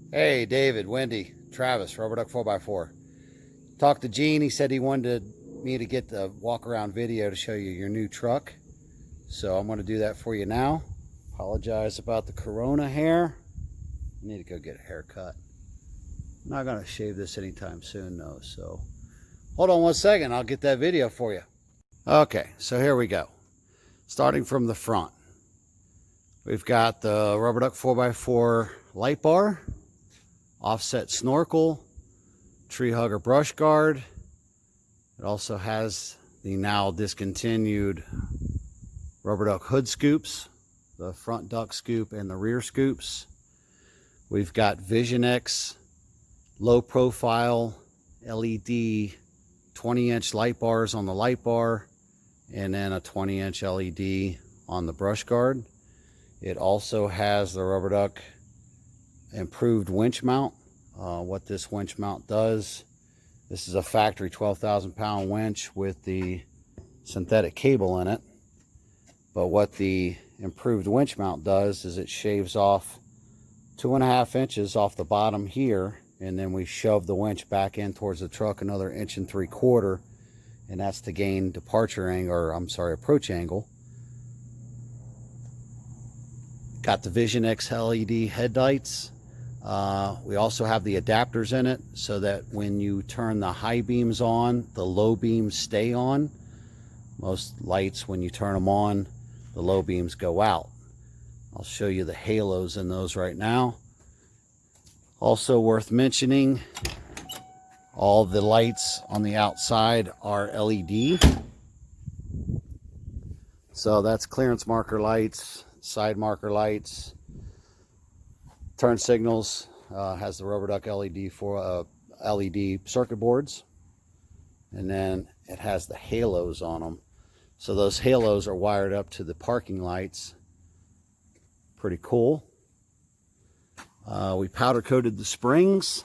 Hey, David, Wendy, Travis, Rubber Duck 4x4. Talked to Gene. He said he wanted me to get the walk around video to show you your new truck. So I'm going to do that for you now. Apologize about the corona hair. I need to go get a haircut. I'm not going to shave this anytime soon though. So hold on one second. I'll get that video for you. Okay, so here we go. Starting from the front. We've got the Rubber Duck 4x4 light bar, offset snorkel, tree hugger brush guard. It also has the now discontinued Rubber Duck hood scoops, the front duck scoop and the rear scoops. We've got Vision X low profile LED 20-inch light bars on the light bar, and then a 20-inch LED on the brush guard. It also has the Rubber Duck improved winch mount. What this winch mount does, this is a factory 12,000 pound winch with the synthetic cable in it. But what the improved winch mount does is it shaves off 2.5 inches off the bottom here, and then we shove the winch back in towards the truck another 1.75 inches, and that's to gain departure angle, or I'm sorry, approach angle. Got the Vision X LED headlights. We also have the adapters in it so that when you turn the high beams on, the low beams stay on. Most lights, when you turn them on, the low beams go out. I'll show you the halos in those right now. Also worth mentioning, all the lights on the outside are LED. So that's clearance marker lights, side marker lights, turn signals, has the Rubber Duck LED for LED circuit boards, and then it has the halos on them. So those halos are wired up to the parking lights. Pretty cool. We powder coated the springs.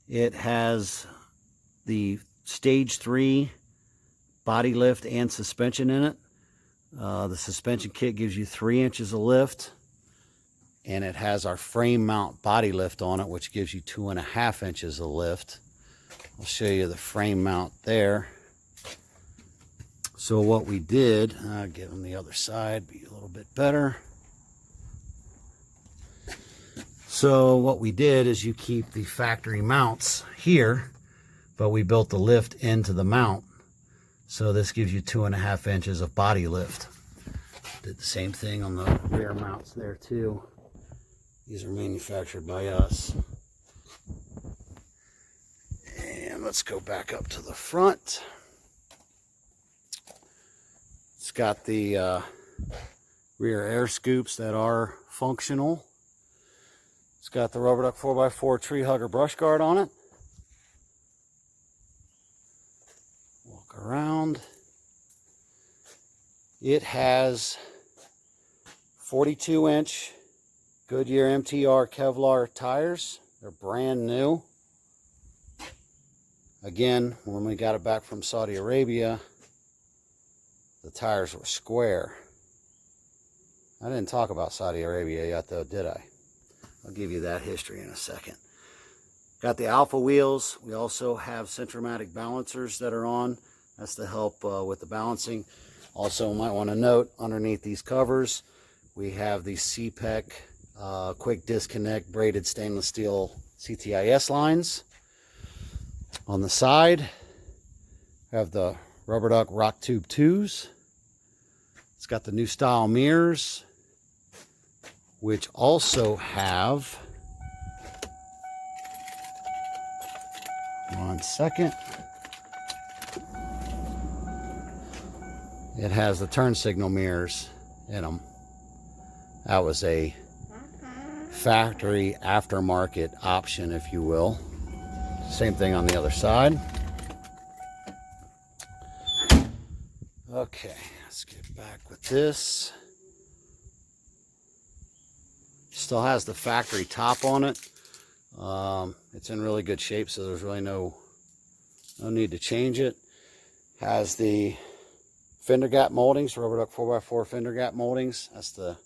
It has the stage 3 body lift and suspension in it. The suspension kit gives you 3 inches of lift, and it has our frame mount body lift on it, which gives you 2.5 inches of lift. I'll show you the frame mount there. So what we did, I'll get on the other side, be a little bit better. So what we did is you keep the factory mounts here, but we built the lift into the mount. So this gives you 2.5 inches of body lift. Did the same thing on the rear mounts there too. These are manufactured by us. And let's go back up to the front. It's got the rear air scoops that are functional. It's got the Rubber Duck 4x4 tree hugger brush guard on it. Walk around. It has 42-inch Goodyear MTR Kevlar tires. They're brand new. Again, when we got it back from Saudi Arabia, the tires were square. I didn't talk about Saudi Arabia yet though, did I? I'll give you that history in a second. Got the Alpha wheels. We also have Centromatic balancers that are on. That's to help with the balancing. Also, might want to note, underneath these covers, we have the CPEC quick disconnect braided stainless steel CTIS lines. On the side, we have the Rubber Duck Rock Tube 2s. It's got the new style mirrors, which also have, one second, it has the turn signal mirrors in them. That was a factory aftermarket option, if you will. Same thing on the other side. Okay, let's get back with this. Still has the factory top on it. It's in really good shape, so there's really no need to change it. Has the fender gap moldings, Rubber Duck 4x4 fender gap moldings. That's to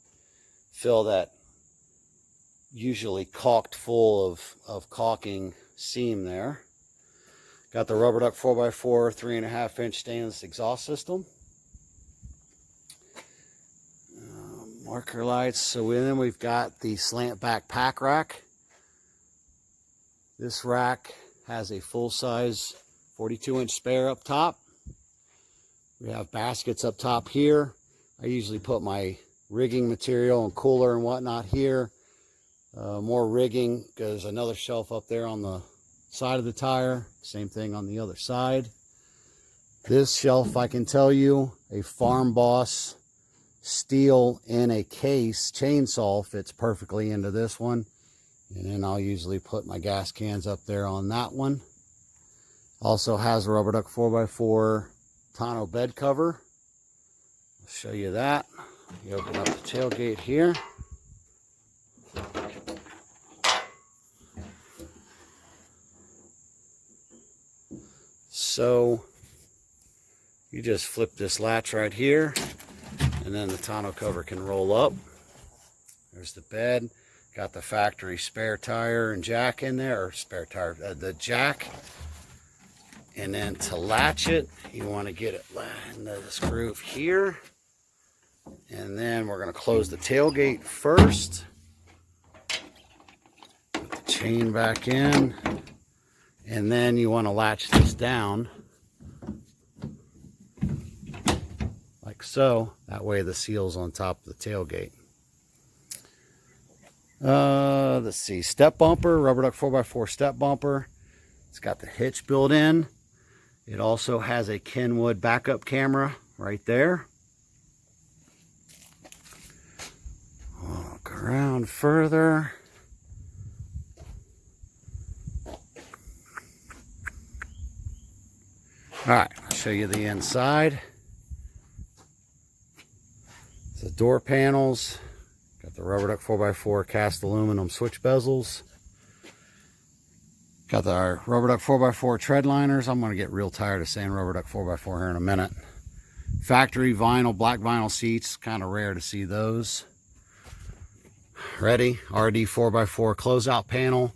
fill that usually caulked full of caulking seam there. Got the rubber duck 4x4 3.5 inch stainless exhaust system. Marker lights. So then we've got the slant back pack rack. This rack has a full size 42-inch spare up top. We have baskets up top here. I usually put my rigging material and cooler and whatnot here. More rigging, there's another shelf up there on the side of the tire. Same thing on the other side. This shelf, I can tell you, a Farm Boss steel in a case chainsaw fits perfectly into this one. And then I'll usually put my gas cans up there on that one. Also has a rubber duck 4x4 tonneau bed cover. I'll show you that. You open up the tailgate here. So you just flip this latch right here, and then the tonneau cover can roll up. There's the bed. Got the factory spare tire and jack in there, or spare tire, the jack. And then to latch it, you want to get it in this groove here. And then we're going to close the tailgate first. Put the chain back in. And then you want to latch this down. Like so. That way the seal's on top of the tailgate. Let's see. Step bumper, rubber duck 4x4 step bumper. It's got the hitch built in. It also has a Kenwood backup camera right there. Walk around further. Alright, I'll show you the inside. The door panels. Got the rubber duck 4x4 cast aluminum switch bezels. Got our rubber duck 4x4 tread liners. I'm going to get real tired of saying rubber duck 4x4 here in a minute. Factory vinyl, black vinyl seats. Kind of rare to see those. Ready. RD 4x4 closeout panel.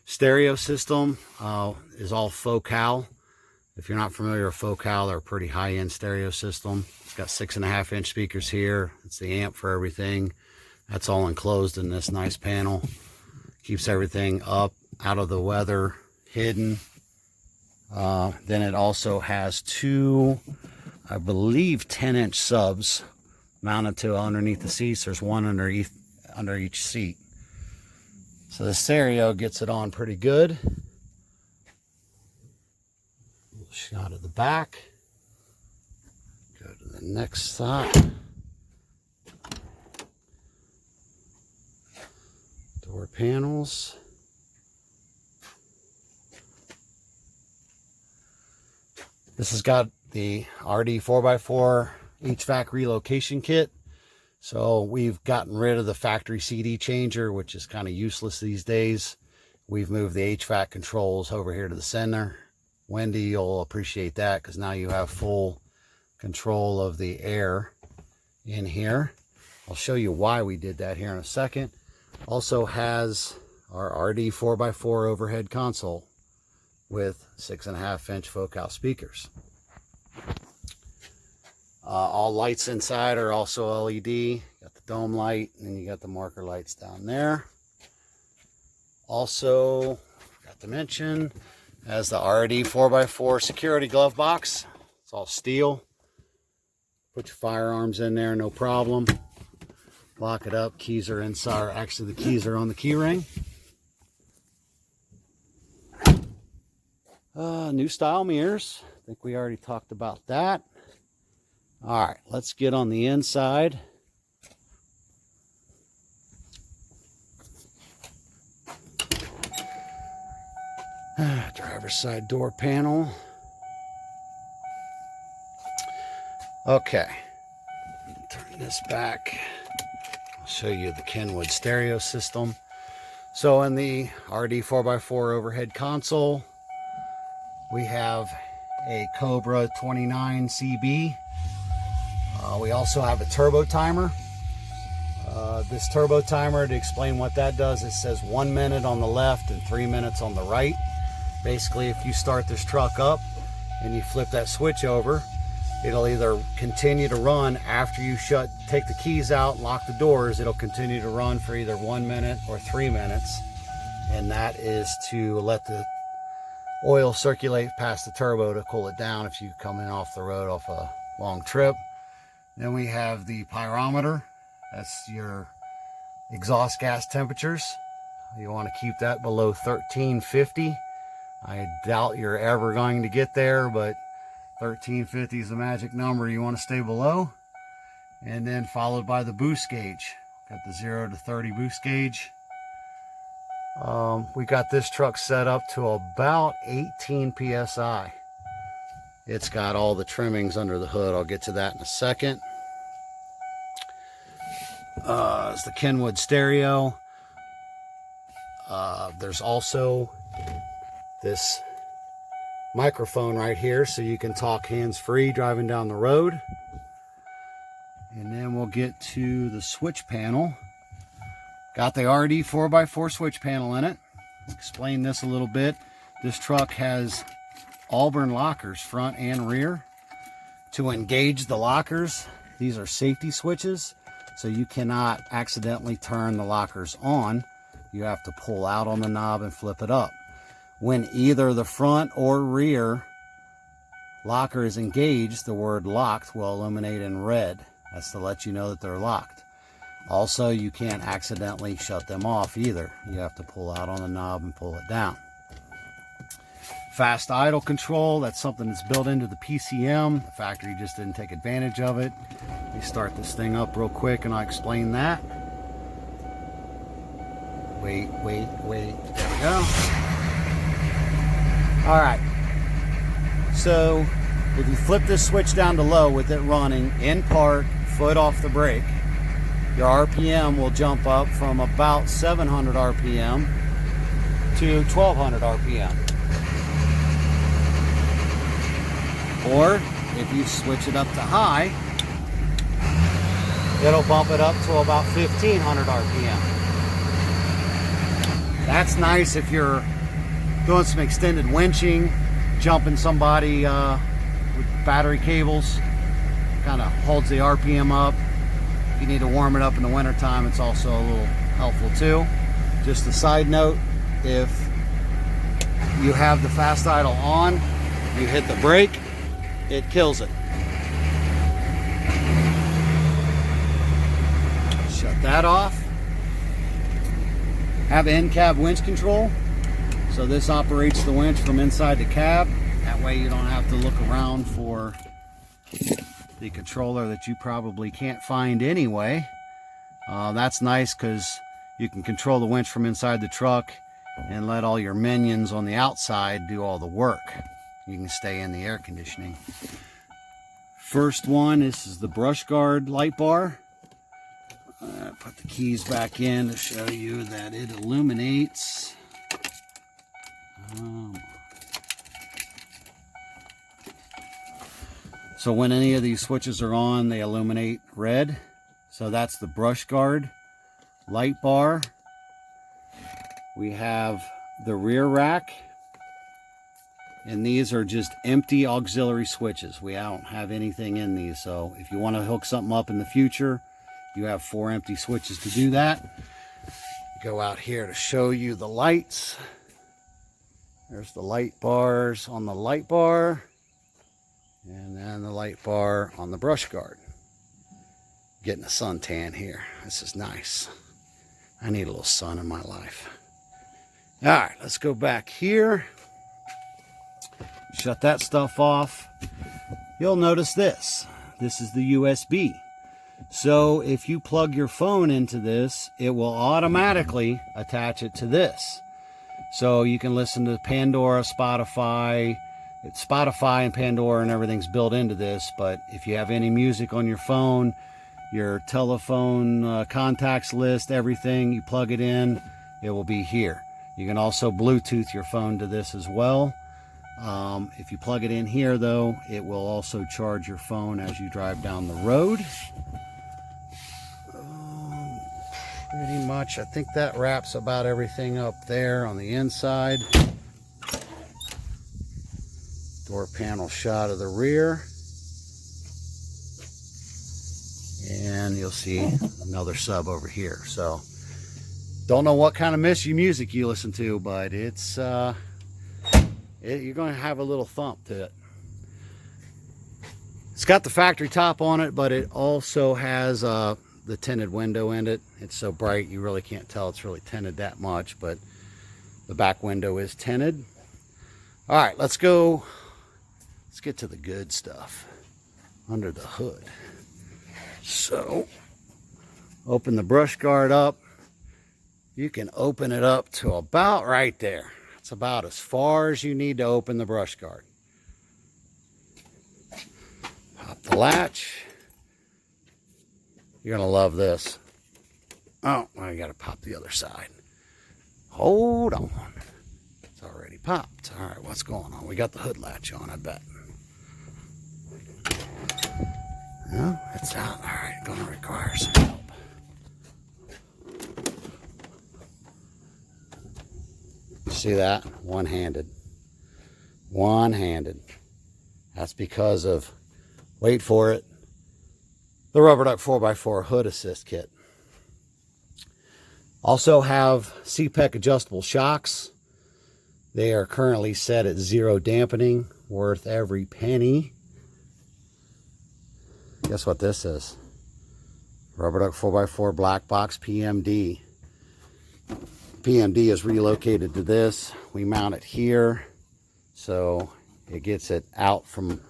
Stereo system is all Focal. If you're not familiar with Focal, they're a pretty high-end stereo system. It's got 6.5-inch speakers here. It's the amp for everything. That's all enclosed in this nice panel. Keeps everything up, out of the weather, hidden. Then it also has two, I believe, 10-inch subs mounted to underneath the seats. There's one under each seat. So the stereo gets it on pretty good. Shot of the back. Go to the next side. Door panels. This has got the RD 4x4 HVAC relocation kit. So we've gotten rid of the factory CD changer, which is kind of useless these days. We've moved the HVAC controls over here to the center. Wendy, you'll appreciate that because now you have full control of the air in here. I'll show you why we did that here in a second. Also has our RD 4x4 overhead console with 6.5-inch Focal speakers. All lights inside are also LED. Got the dome light, and you got the marker lights down there. Also, forgot to mention, has the RD 4x4 security glove box. It's all steel. Put your firearms in there, no problem. Lock it up. Keys are inside. Actually, the keys are on the key ring. New style mirrors. I think we already talked about that. All right, let's get on the inside. Driver's side door panel. Okay, turn this back. I'll show you the Kenwood stereo system. So in the RD 4x4 overhead console, we have a Cobra 29 CB. We also have a turbo timer. This turbo timer, to explain what that does, it says 1 minute on the left and 3 minutes on the right. Basically, if you start this truck up and you flip that switch over, it'll either continue to run after you take the keys out, lock the doors. It'll continue to run for either 1 minute or 3 minutes. And that is to let the oil circulate past the turbo to cool it down if you come in off the road off a long trip. Then we have the pyrometer. That's your exhaust gas temperatures. You want to keep that below 1350. I doubt you're ever going to get there, but 1350 is the magic number you want to stay below. And then followed by the boost gauge. Got the 0 to 30 boost gauge. We got this truck set up to about 18 psi. It's got all the trimmings under the hood. I'll get to that in a second. It's the Kenwood stereo. There's also this microphone right here, so you can talk hands-free driving down the road. And then we'll get to the switch panel. Got the RD 4x4 switch panel in it. Explain this a little bit. This truck has Auburn lockers, front and rear. To engage the lockers, these are safety switches, so you cannot accidentally turn the lockers on. You have to pull out on the knob and flip it up. When either the front or rear locker is engaged, the word locked will illuminate in red. That's to let you know that they're locked. Also, you can't accidentally shut them off either. You have to pull out on the knob and pull it down. Fast idle control, that's something that's built into the PCM. The factory just didn't take advantage of it. Let me start this thing up real quick and I'll explain that. Wait. There we go. All right. So if you flip this switch down to low with it running in park, foot off the brake, your RPM will jump up from about 700 RPM to 1200 RPM. Or if you switch it up to high, it'll bump it up to about 1500 RPM. That's nice if you're doing some extended winching, jumping somebody with battery cables. Kind of holds the RPM up. If you need to warm it up in the wintertime, it's also a little helpful too. Just a side note, if you have the fast idle on, you hit the brake, it kills it. Shut that off. Have in-cab winch control. So this operates the winch from inside the cab. That way you don't have to look around for the controller that you probably can't find anyway. That's nice because you can control the winch from inside the truck and let all your minions on the outside do all the work. You can stay in the air conditioning. First one, this is the brush guard light bar. Put the keys back in to show you that it illuminates. So when any of these switches are on, they illuminate red. So that's the brush guard light bar. We have the rear rack. And these are just empty auxiliary switches. We don't have anything in these. So if you want to hook something up in the future, you have 4 empty switches to do that. Go out here to show you the lights. There's the light bars on the light bar. And then the light bar on the brush guard. Getting a suntan here. This is nice. I need a little sun in my life. All right, let's go back here. Shut that stuff off. You'll notice this. This is the USB. So if you plug your phone into this, it will automatically attach it to this. So you can listen to Pandora, Spotify. It's Spotify and Pandora and everything's built into this. But if you have any music on your phone, your telephone contacts list, everything, you plug it in, it will be here. You can also Bluetooth your phone to this as well. If you plug it in here though, it will also charge your phone as you drive down the road. pretty much, I think that wraps about everything up there on the inside. Door panel shot of the rear. And you'll see another sub over here. So, don't know what kind of mystery music you listen to, but it's you're going to have a little thump to it. It's got the factory top on it, but it also has the tinted window in it. It's so bright you really can't tell it's really tinted that much, but the back window is tinted. All right, let's go. Let's get to the good stuff under the hood. So, open the brush guard up. You can open it up to about right there. It's about as far as you need to open the brush guard. Pop the latch. You're gonna love this. Oh, I gotta pop the other side. Hold on. It's already popped. All right, what's going on? We got the hood latch on, I bet. No, it's out. All right, gonna require some help. See that? One-handed. One-handed. That's because of, wait for it, the Rubber Duck 4x4 hood assist kit. Also have CPEC adjustable shocks. They are currently set at 0 dampening, worth every penny. Guess what this is? Rubber Duck 4x4 black box PMD. PMD is relocated to this. We mount it here, so it gets it out from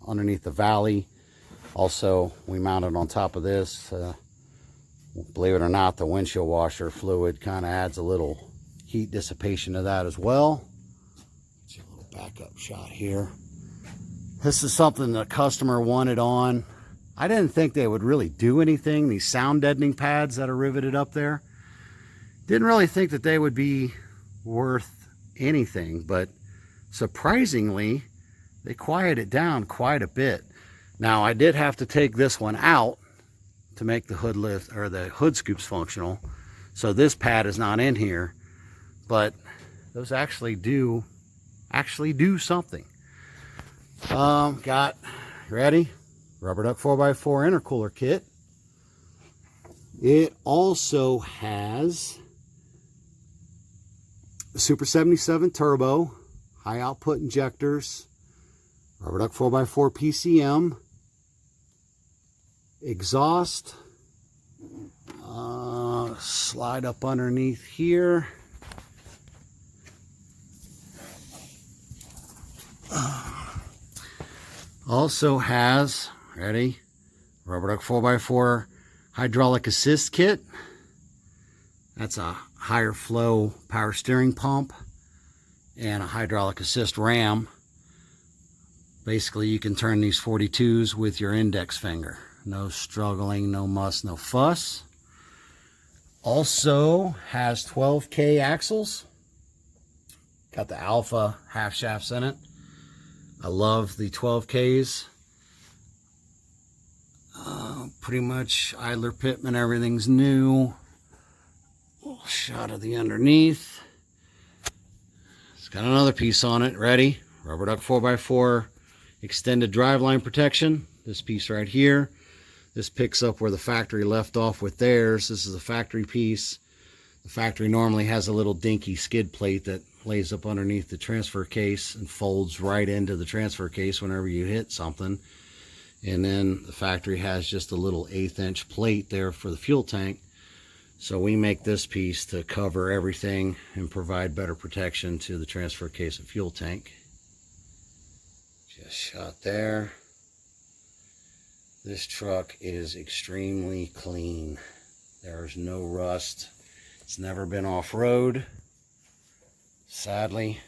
underneath the valley. Also, we mount it on top of this. Believe it or not, the windshield washer fluid kind of adds a little heat dissipation to that as well. Let's see a little backup shot here. This is something the customer wanted on. I didn't think they would really do anything. These sound deadening pads that are riveted up there. Didn't really think that they would be worth anything, but surprisingly, they quiet it down quite a bit. Now, I did have to take this one out to make the hood lift or the hood scoops functional. So this pad is not in here, but those actually do something. Got, ready? Rubber Duck 4x4 intercooler kit. It also has the Super 77 turbo, high output injectors, Rubber Duck 4x4 PCM, exhaust, slide up underneath here. Also has, ready, Rubber Duck 4x4 hydraulic assist kit. That's a higher flow power steering pump and a hydraulic assist ram. Basically, you can turn these 42s with your index finger. No struggling, no muss, no fuss. Also has 12K axles. Got the alpha half shafts in it. I love the 12Ks. Pretty much idler pitman, everything's new. Little shot of the underneath. It's got another piece on it. Ready? Rubber Duck 4x4 extended driveline protection. This piece right here. This picks up where the factory left off with theirs. This is a factory piece. The factory normally has a little dinky skid plate that lays up underneath the transfer case and folds right into the transfer case whenever you hit something. And then the factory has just a little 1/8 inch plate there for the fuel tank. So we make this piece to cover everything and provide better protection to the transfer case and fuel tank. Just shot there. This truck is extremely clean. There's no rust. It's never been off-road, sadly.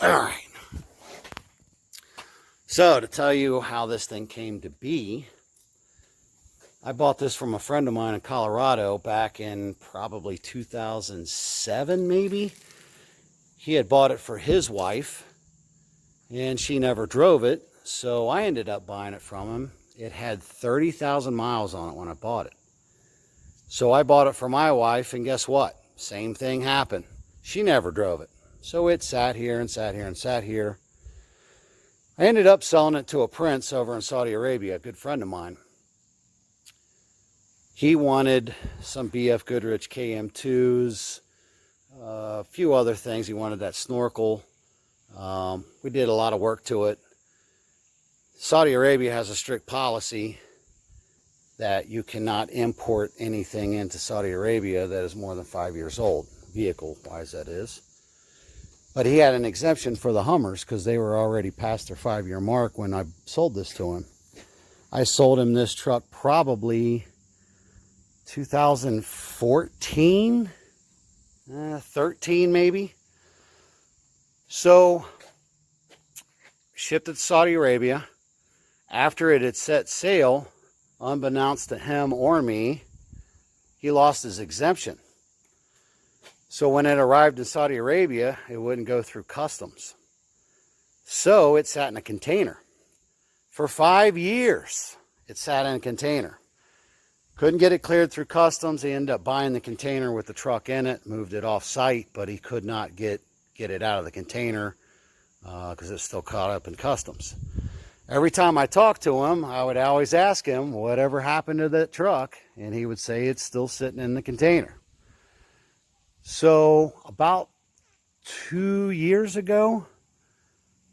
All right. So to tell you how this thing came to be, I bought this from a friend of mine in Colorado back in probably 2007 maybe. He had bought it for his wife and she never drove it, so I ended up buying it from him. It had 30,000 miles on it when I bought it. So I bought it for my wife, and guess what? Same thing happened. She never drove it. So it sat here and sat here and sat here. I ended up selling it to a prince over in Saudi Arabia, a good friend of mine. He wanted some BF Goodrich KM2s, a few other things. He wanted that snorkel. We did a lot of work to it. Saudi Arabia has a strict policy that you cannot import anything into Saudi Arabia that is more than 5 years old, vehicle-wise that is. But he had an exemption for the Hummers because they were already past their 5-year mark when I sold this to him. I sold him this truck probably 2014, 13 maybe. So, shipped it to Saudi Arabia. After it had set sail, unbeknownst to him or me, he lost his exemption. So when it arrived in Saudi Arabia, it wouldn't go through customs. So it sat in a container. For 5 years, it sat in a container. Couldn't get it cleared through customs. He ended up buying the container with the truck in it, moved it off site, but he could not get it out of the container because it's still caught up in customs. Every time I talked to him, I would always ask him, whatever happened to that truck? And he would say it's still sitting in the container. So about 2 years ago,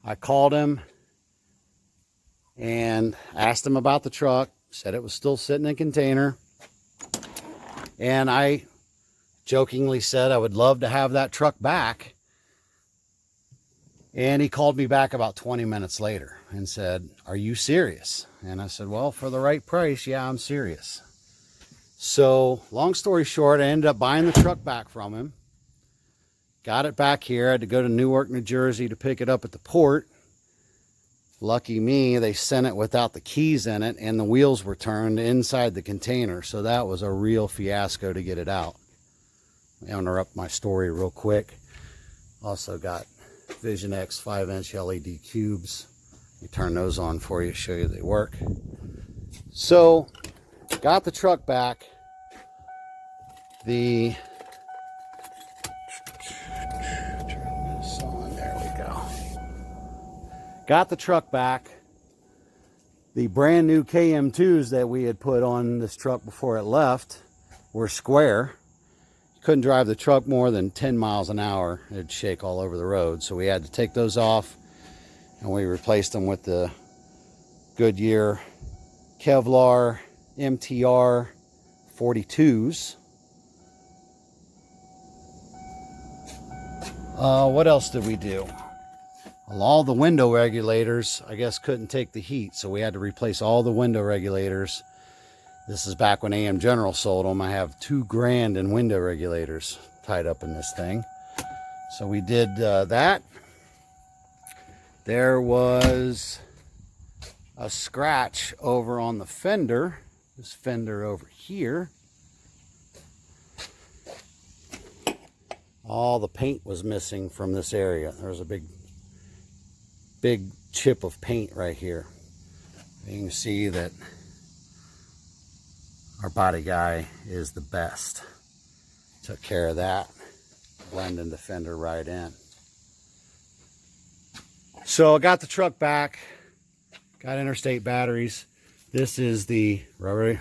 I called him and asked him about the truck, said it was still sitting in a container. And I jokingly said I would love to have that truck back. And he called me back about 20 minutes later and said, "Are you serious?" And I said, "Well, for the right price, yeah, I'm serious." So, long story short, I ended up buying the truck back from him. Got it back here. I had to go to Newark, New Jersey to pick it up at the port. Lucky me, they sent it without the keys in it, and the wheels were turned inside the container. So that was a real fiasco to get it out. I'll interrupt my story real quick. Also got Vision X 5-inch LED cubes. Let me turn those on for you, show you they work. So, got the truck back. There we go. Got the truck back. The brand new KM2s that we had put on this truck before it left were square. Couldn't drive the truck more than 10 miles an hour. It'd shake all over the road. So we had to take those off, and we replaced them with the Goodyear Kevlar MTR 42s. What else did we do? Well, all the window regulators, I guess, couldn't take the heat, so we had to replace all the window regulators. This is back when AM General sold them. I have $2,000 in window regulators tied up in this thing. So we did that. There was a scratch over on the fender. This fender over here. All the paint was missing from this area. There was a big chip of paint right here. You can see that our body guy is the best. Took care of that, blending the fender right in. So I got the truck back, got interstate batteries. This is the ready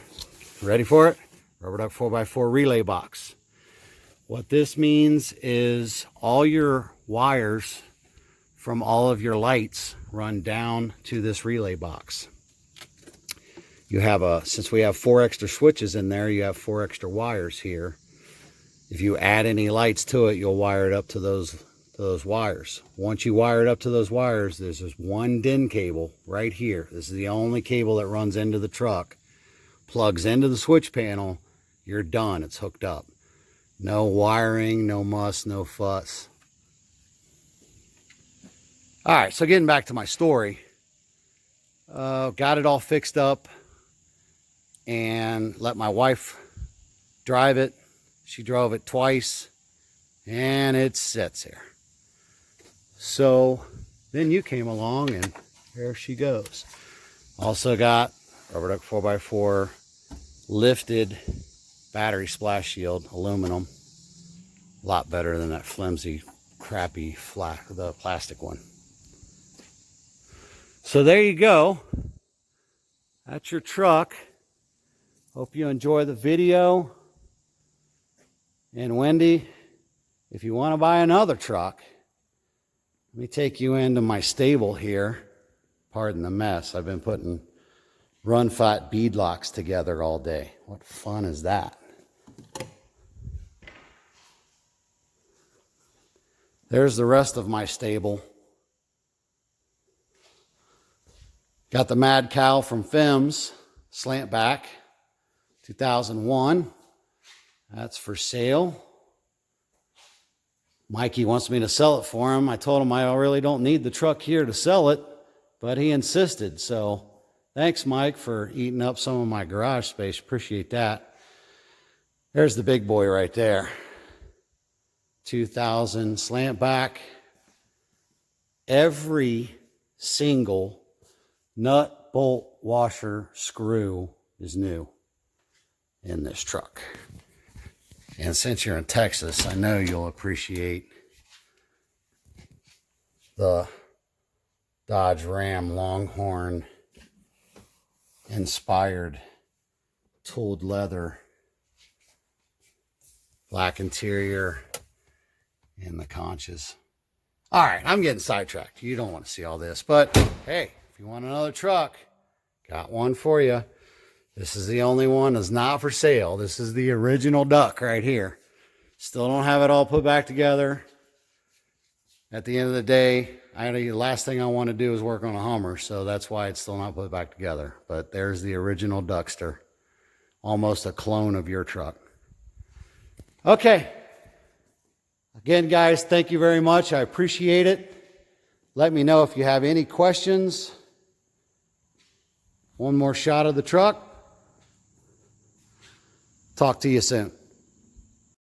for it? Rubber Duck 4x4 relay box. What this means is all your wires from all of your lights run down to this relay box. You have since we have 4 extra switches in there, you have 4 extra wires here. If you add any lights to it, you'll wire it up to those wires. Once you wire it up to those wires, there's this one DIN cable right here. This is the only cable that runs into the truck. Plugs into the switch panel, you're done, it's hooked up. No wiring, no muss, no fuss. All right, so getting back to my story. Got it all fixed up and let my wife drive it. She drove it twice and it sits here. So then you came along and there she goes. Also got Rubber duck 4x4 lifted battery splash shield, aluminum. A lot better than that flimsy, crappy the plastic one. So there you go. That's your truck. Hope you enjoy the video. And Wendy, if you want to buy another truck, let me take you into my stable here. Pardon the mess. I've been putting run flat bead locks together all day. What fun is that? There's the rest of my stable. Got the Mad Cow from Fims, slant back, 2001. That's for sale. Mikey wants me to sell it for him. I told him I really don't need the truck here to sell it, but he insisted. So thanks, Mike, for eating up some of my garage space. Appreciate that. There's the big boy right there. 2000 slant back. Every single nut, bolt, washer, screw is new in this truck. And since you're in Texas, I know you'll appreciate the Dodge Ram Longhorn inspired tooled leather, black interior, and the conches. All right, I'm getting sidetracked. You don't want to see all this, but hey, if you want another truck, got one for you. This is the only one that's not for sale. This is the original duck right here. Still don't have it all put back together. At the end of the day, the last thing I want to do is work on a Hummer, so that's why it's still not put back together. But there's the original Duckster. Almost a clone of your truck. Okay. Again, guys, thank you very much. I appreciate it. Let me know if you have any questions. One more shot of the truck. Talk to you soon.